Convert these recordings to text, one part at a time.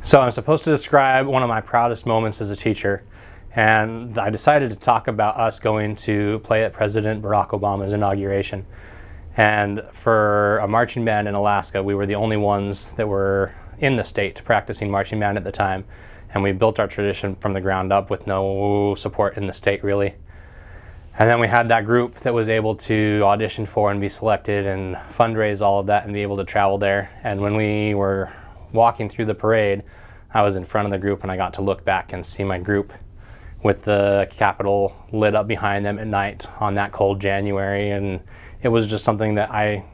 So I'm supposed to describe one of my proudest moments as a teacher, and I decided to talk about us going to play at President Barack Obama's inauguration. And for a marching band in Alaska, we were the only ones that were in the state practicing marching band at the time, and we built our tradition from the ground up with no support in the state really. And then we had that group that was able to audition for and be selected and fundraise all of that and be able to travel there. And when we were walking through the parade, I was in front of the group and I got to look back and see my group with the Capitol lit up behind them at night on that cold January. And it was just something that I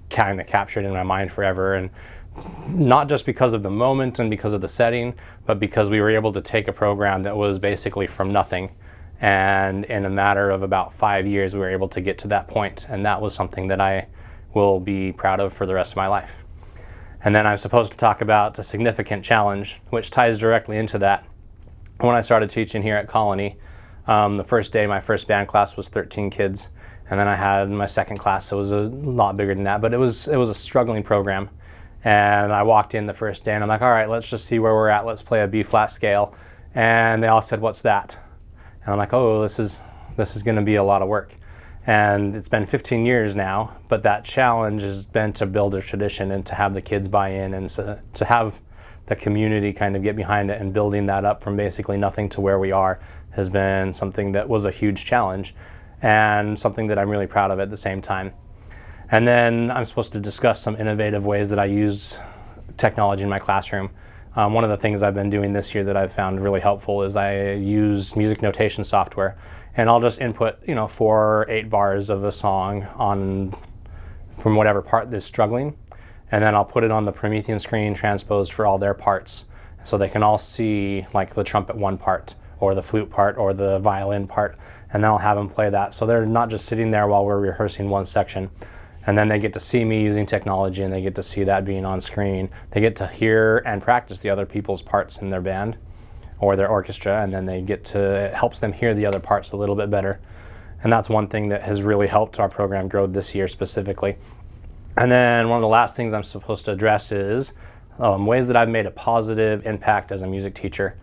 kind of captured in my mind forever. And not just because of the moment and because of the setting, but because we were able to take a program that was basically from nothing. And in a matter of about 5 years, we were able to get to that point. And that was something that I will be proud of for the rest of my life. And then I'm supposed to talk about a significant challenge, which ties directly into that. When I started teaching here at Colony, the first day, my first band class was 13 kids. And then I had my second class, so it was a lot bigger than that. But it was a struggling program. And I walked in the first day and I'm like, all right, let's just see where we're at. Let's play a B-flat scale. And they all said, what's that? And I'm like, oh, this is going to be a lot of work. And it's been 15 years now, but that challenge has been to build a tradition and to have the kids buy in and to have the community kind of get behind it, and building that up from basically nothing to where we are has been something that was a huge challenge and something that I'm really proud of at the same time. And then I'm supposed to discuss some innovative ways that I use technology in my classroom. One of the things I've been doing this year that I've found really helpful is I use music notation software, and I'll just input 4 or 8 bars of a song from whatever part that's struggling, and then I'll put it on the Promethean screen transposed for all their parts, so they can all see like the trumpet 1 part or the flute part or the violin part, and then I'll have them play that, so they're not just sitting there while we're rehearsing one section. And then they get to see me using technology, and they get to see that being on screen. They get to hear and practice the other people's parts in their band or their orchestra, and then it helps them hear the other parts a little bit better. And that's one thing that has really helped our program grow this year specifically. And then one of the last things I'm supposed to address is ways that I've made a positive impact as a music teacher.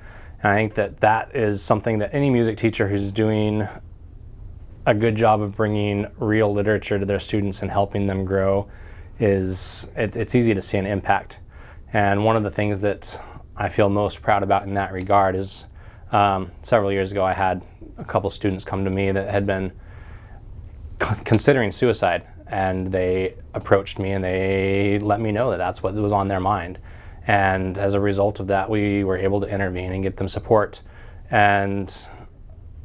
And I think that is something that any music teacher who's doing a good job of bringing real literature to their students and helping them grow it's easy to see an impact. And one of the things that I feel most proud about in that regard is several years ago I had a couple students come to me that had been considering suicide, and they approached me and they let me know that that's what was on their mind. And as a result of that, we were able to intervene and get them support. And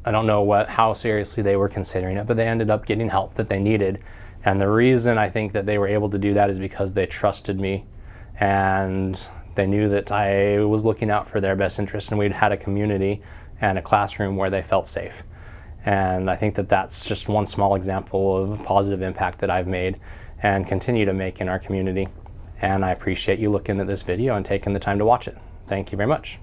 I don't know how seriously they were considering it, but they ended up getting help that they needed. And the reason I think that they were able to do that is because they trusted me, and they knew that I was looking out for their best interest, and we'd had a community and a classroom where they felt safe. And I think that that's just one small example of positive impact that I've made and continue to make in our community. And I appreciate you looking at this video and taking the time to watch it. Thank you very much.